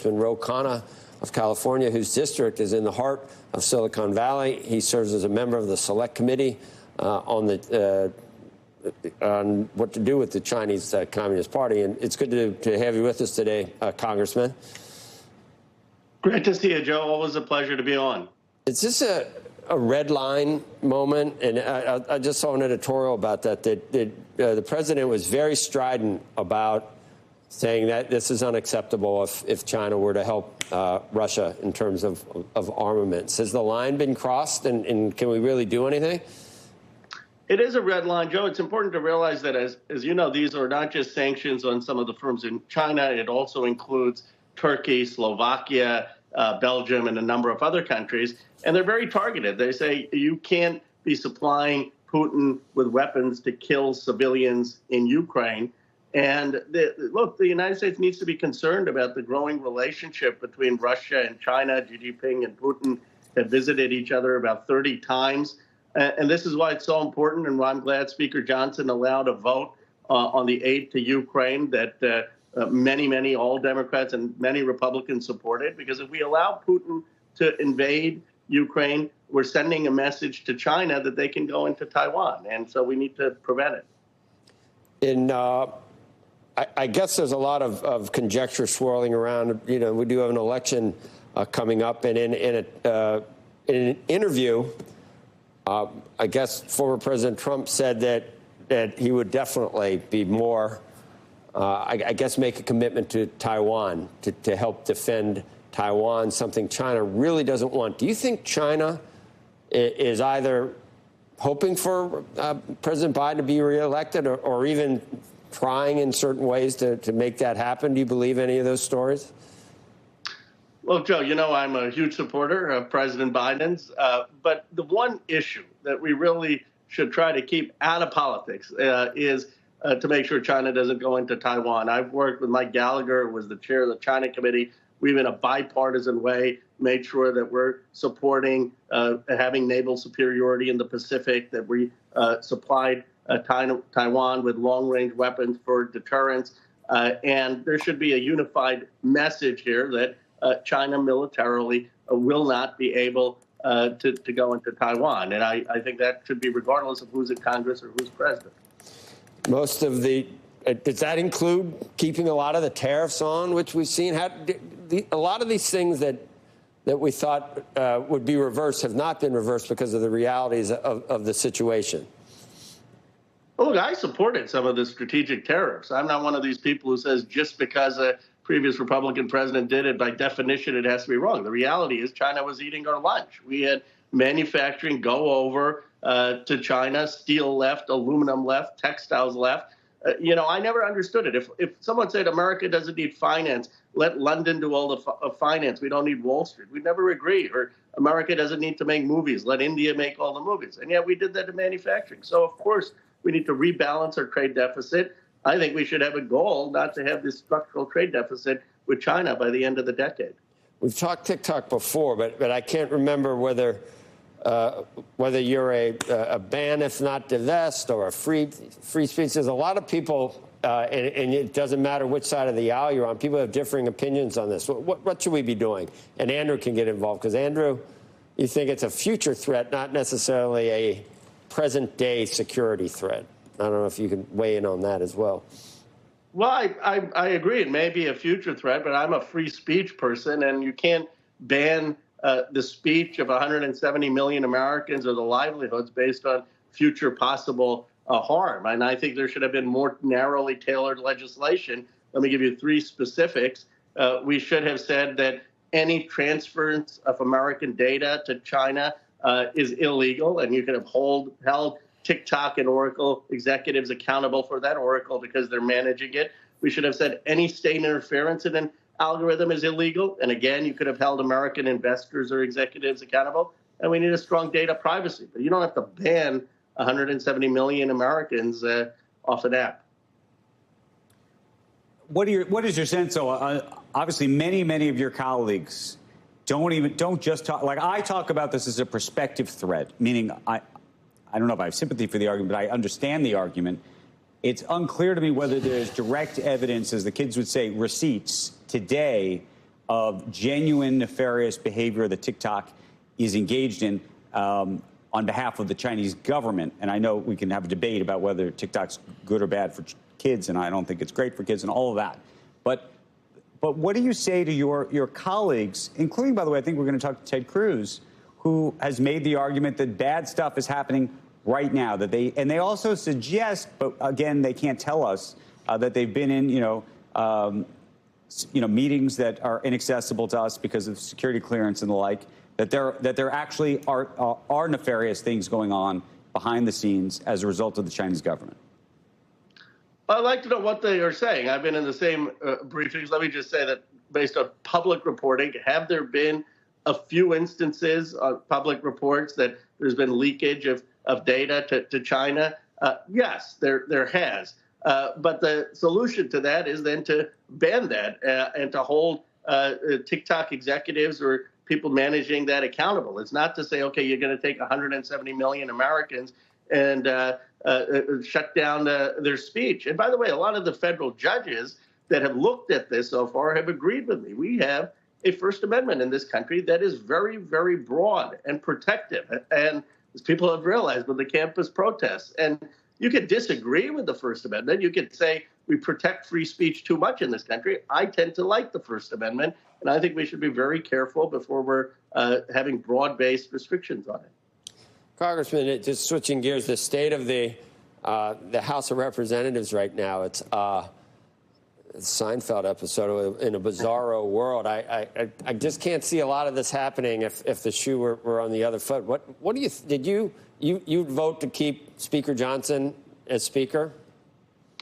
Khanna of California, whose district is in the heart of Silicon Valley. He serves as a member of the Select Committee on what to do with the Chinese Communist Party. And it's good to have you with us today, Congressman. Great to see you, Joe. Always a pleasure to be on. Is this a red line moment? And I just saw an editorial about that the president was very strident about saying that this is unacceptable if China were to help Russia in terms of armaments. Has the line been crossed, and can we really do anything? It is a red line, Joe. It's important to realize that, as you know, these are not just sanctions on some of the firms in China. It also includes Turkey, Slovakia, Belgium, and a number of other countries. And they're very targeted. They say you can't be supplying Putin with weapons to kill civilians in Ukraine. And look, the United States needs to be concerned about the growing relationship between Russia and China. Xi Jinping and Putin have visited each other about 30 times. And this is why it's so important, and why I'm glad Speaker Johnson allowed a vote on the aid to Ukraine that many, all Democrats and many Republicans supported. Because if we allow Putin to invade Ukraine, we're sending a message to China that they can go into Taiwan. And so we need to prevent it. I guess there's a lot of conjecture swirling around. You know, we do have an election coming up, and in an interview, I guess former President Trump said that he would definitely be more, I guess, make a commitment to Taiwan to help defend Taiwan, something China really doesn't want. Do you think China is either hoping for President Biden to be reelected or even trying in certain ways to make that happen? Do you believe any of those stories? Well, Joe, you know I'm a huge supporter of President Biden's, but the one issue that we really should try to keep out of politics is to make sure China doesn't go into Taiwan. I've worked with Mike Gallagher, who was the chair of the China Committee. We've, in a bipartisan way, made sure that we're supporting having naval superiority in the Pacific, that we supplied Taiwan with long-range weapons for deterrence. And there should be a unified message here that China militarily will not be able to go into Taiwan. And I think that should be regardless of who's in Congress or who's president. Most of does that include keeping a lot of the tariffs on, which we've seen? A lot of these things that we thought would be reversed have not been reversed because of the realities of the situation. Well, look, I supported some of the strategic tariffs. I'm not one of these people who says just because a previous Republican president did it, by definition, it has to be wrong. The reality is China was eating our lunch. We had manufacturing go over to China, steel left, aluminum left, textiles left. I never understood it. If someone said America doesn't need finance, let London do all the finance. We don't need Wall Street. We'd never agree. Or America doesn't need to make movies. Let India make all the movies. And yet we did that in manufacturing. So, of course, we need to rebalance our trade deficit. I think we should have a goal not to have this structural trade deficit with China by the end of the decade. We've talked TikTok before, but I can't remember whether you're a ban if not divest or a free speech. There's a lot of people, and it doesn't matter which side of the aisle you're on. People have differing opinions on this. What should we be doing? And Andrew can get involved because, Andrew, you think it's a future threat, not necessarily a present-day security threat. I don't know if you can weigh in on that as well. Well, I agree. It may be a future threat, but I'm a free speech person, and you can't ban the speech of 170 million Americans or the livelihoods based on future possible harm. And I think there should have been more narrowly tailored legislation. Let me give you three specifics. We should have said that any transference of American data to China is illegal, and you can have held TikTok and Oracle executives accountable for that, Oracle, because they're managing it. We should have said any state interference in an algorithm is illegal. And again, you could have held American investors or executives accountable. And we need a strong data privacy. But you don't have to ban 170 million Americans off an app. What is your sense, though? Obviously, many of your colleagues don't just talk. Like, I talk about this as a perspective threat, meaning I don't know if I have sympathy for the argument, but I understand the argument. It's unclear to me whether there's direct evidence, as the kids would say, receipts today of genuine nefarious behavior that TikTok is engaged in on behalf of the Chinese government. And I know we can have a debate about whether TikTok's good or bad for kids, and I don't think it's great for kids and all of that. But what do you say to your colleagues, including, by the way, I think we're going to talk to Ted Cruz, who has made the argument that bad stuff is happening right now, that they also suggest, but again, they can't tell us, that they've been in, meetings that are inaccessible to us because of security clearance and the like, that there actually are nefarious things going on behind the scenes as a result of the Chinese government. I'd like to know what they are saying. I've been in the same briefings. Let me just say that based on public reporting, have there been a few instances of public reports that there's been leakage of data to China? Yes, there has. But the solution to that is then to ban that and to hold TikTok executives or people managing that accountable. It's not to say, okay, you're going to take 170 million Americans and shut down their speech. And by the way, a lot of the federal judges that have looked at this so far have agreed with me. We have a First Amendment in this country that is very, very broad and protective. And as people have realized with the campus protests, and you could disagree with the First Amendment. You could say we protect free speech too much in this country. I tend to like the First Amendment, and I think we should be very careful before we're having broad-based restrictions on it. Congressman, just switching gears, the state of the House of Representatives right now, it's a Seinfeld episode in a bizarro world. I just can't see a lot of this happening if the shoe were on the other foot. What do you did you vote to keep Speaker Johnson as Speaker?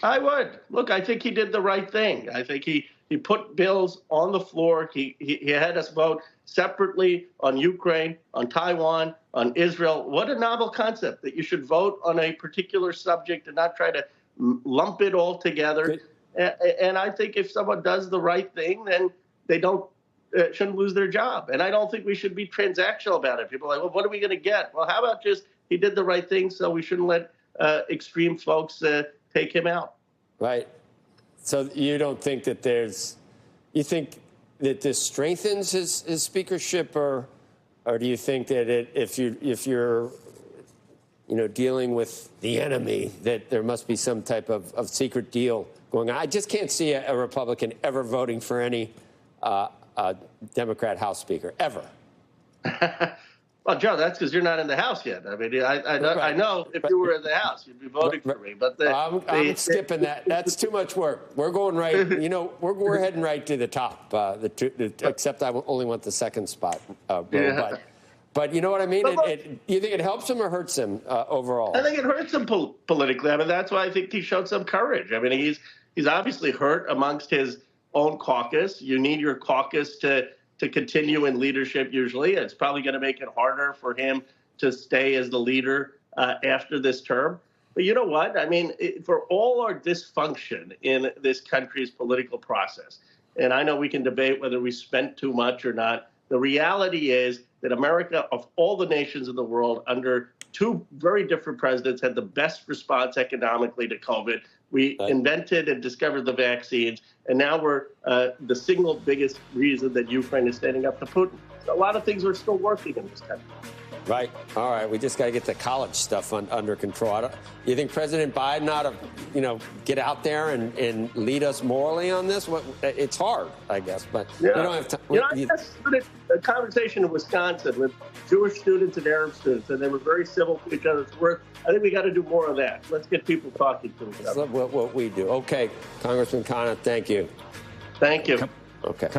I would. Look, I think he did the right thing. I think he put bills on the floor. He had us vote separately on Ukraine, on Taiwan, on Israel. What a novel concept that you should vote on a particular subject and not try to lump it all together. And I think if someone does the right thing, then they shouldn't lose their job. And I don't think we should be transactional about it. People are like, well, what are we going to get? Well, how about just he did the right thing, so we shouldn't let extreme folks take him out. Right. So you don't think that you think that this strengthens his speakership, or do you think that if you're dealing with the enemy, that there must be some type of secret deal going on? I just can't see a Republican ever voting for any Democrat House Speaker, ever. Well, Joe, that's because you're not in the House yet. I mean, I know if you were in the House, you'd be voting for me. But I'm skipping that. That's too much work. We're going right. We're heading right to the top. Except I only want the second spot. But you know what I mean? You think it helps him or hurts him overall? I think it hurts him politically. I mean, that's why I think he showed some courage. I mean, he's obviously hurt amongst his own caucus. You need your caucus to continue in leadership usually. It's probably going to make it harder for him to stay as the leader after this term. But you know what? I mean, for all our dysfunction in this country's political process, and I know we can debate whether we spent too much or not, the reality is that America, of all the nations in the world, under two very different presidents, had the best response economically to COVID. We invented and discovered the vaccines, and now we're the single biggest reason that Ukraine is standing up to Putin. So a lot of things are still working in this country. Right. All right. We just got to get the college stuff under control. You think President Biden ought to, get out there and lead us morally on this? It's hard, I guess, but we don't have time. I just had a conversation in Wisconsin with Jewish students and Arab students, and they were very civil to each other. I think we got to do more of that. Let's get people talking to each other. That's what we do. Okay, Congressman Khanna, thank you. Thank you. Okay.